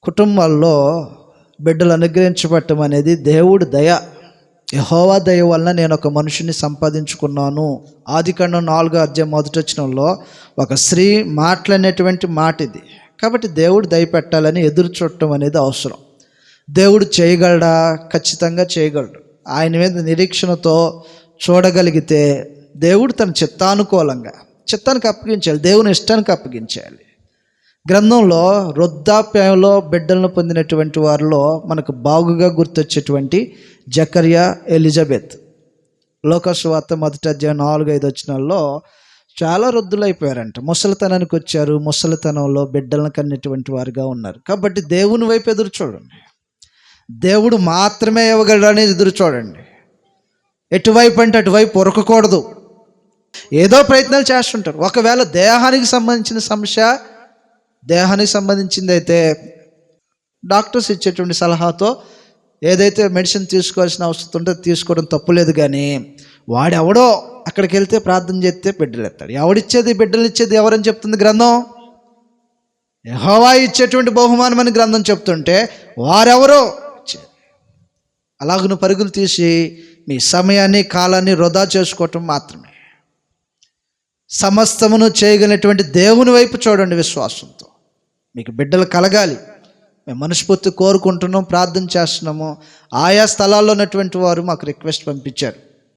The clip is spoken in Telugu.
కుటుంబాల్లో బిడ్డలు అనుగ్రహించబడటం అనేది దేవుడి దయ. యెహోవా దయ వలన నేను ఒక మనిషిని సంపాదించుకున్నాను. ఆదికాండం 4వ అధ్యాయం 1వ వచనంలో ఒక స్త్రీ మాట్లాడినటువంటి మాట ఇది. కాబట్టి దేవుడు దయ పెట్టాలని ఎదురు చూడటం అనేది అవసరం. దేవుడు చేయగలడా? ఖచ్చితంగా చేయగలడు. ఆయన మీద నిరీక్షణతో చూడగలిగితే దేవుడు తన చిత్తానికి అప్పగించాలి, దేవుని ఇష్టానికి అప్పగించాలి. గ్రంథంలో వృద్ధాప్యంలో బిడ్డలను పొందినటువంటి వారిలో మనకు బాగుగా గుర్తొచ్చేటువంటి జకర్యా, ఎలిజబెత్. లోకసువార్త 1వ అధ్యాయం 4-5 వచనాల్లో చాలా వృద్ధులైపోయారంట, ముసలితనానికి వచ్చారు. ముసలితనంలో బిడ్డలను కన్నటువంటి వారుగా ఉన్నారు. కాబట్టి దేవుని వైపు ఎదురు చూడండి. దేవుడు మాత్రమే ఇవ్వగలడని ఎదురు చూడండి. ఎటువైపు అంటే అటువైపు ఉరకకూడదు. ఏదో ప్రయత్నాలు చేస్తుంటారు. ఒకవేళ దేహానికి సంబంధించిన సమస్య, దేహానికి సంబంధించింది అయితే డాక్టర్స్ ఇచ్చేటువంటి సలహాతో ఏదైతే మెడిసిన్ తీసుకోవాల్సిన అవసరం ఉంటే తీసుకోవడం తప్పులేదు. కానీ వాడెవడో అక్కడికి వెళ్తే ప్రార్థన చేస్తే బిడ్డలు ఎత్తాడు. ఎవడిచ్చేది బిడ్డలు ఇచ్చేది ఎవరని చెప్తుంది గ్రంథం? యెహోవా ఇచ్చేటువంటి బహుమానం అని గ్రంథం చెప్తుంటే వారెవరో ఇచ్చేది. అలాగను పరుగులు తీసి మీ సమయాన్ని కాలాన్ని వృధా చేసుకోవటం మాత్రమే. సమస్తమును చేయగలిగినటువంటి దేవుని వైపు చూడండి విశ్వాసంతో. మీకు బిడ్డలు కలగాలి, మేము మనస్ఫూర్తి కోరుకుంటున్నాం, ప్రార్థన చేస్తున్నాము. ఆయా స్థలాల్లో ఉన్నటువంటి వారు మాకు రిక్వెస్ట్ పంపించారు.